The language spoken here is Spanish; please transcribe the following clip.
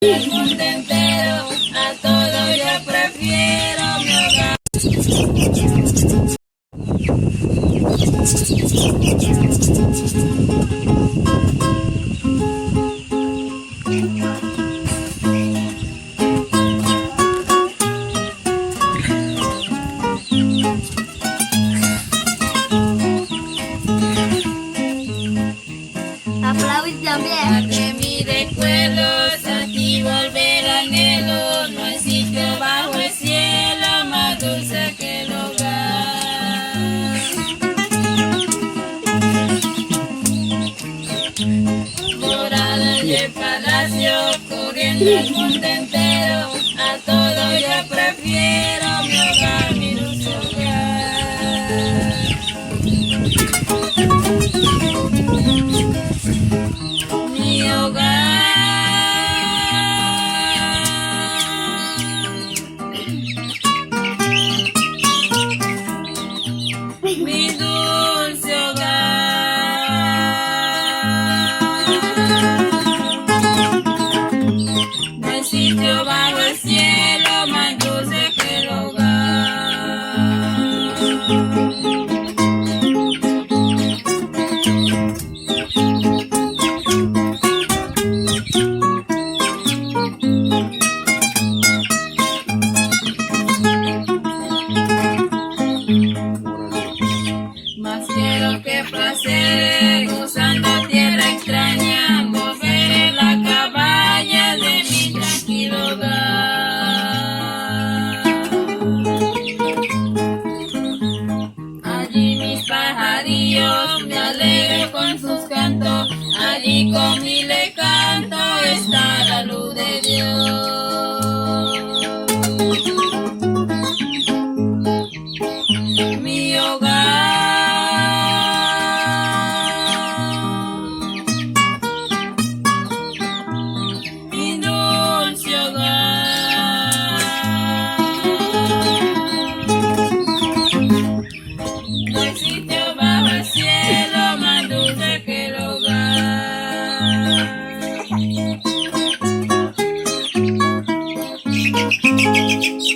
El mundo entero, a todo yo prefiero mi hogar. Aplaudir también. De mis recuerdos, aquí volver anhelo. No hay sitio bajo el cielo más dulce que el hogar. Moradas y el palacio, corriendo el mundo entero. A todo yo prefiero mi hogar, mi dulce hogar. Mi hogar. Mi dulce hogar. No hay sitio bajo el cielo más dulce que el hogar. Más quiero que placer, gozando tierra extraña, moveré la caballa de mi tranquilo hogar. Allí mis pajarillos me alegro con sus cantos, allí con mi leca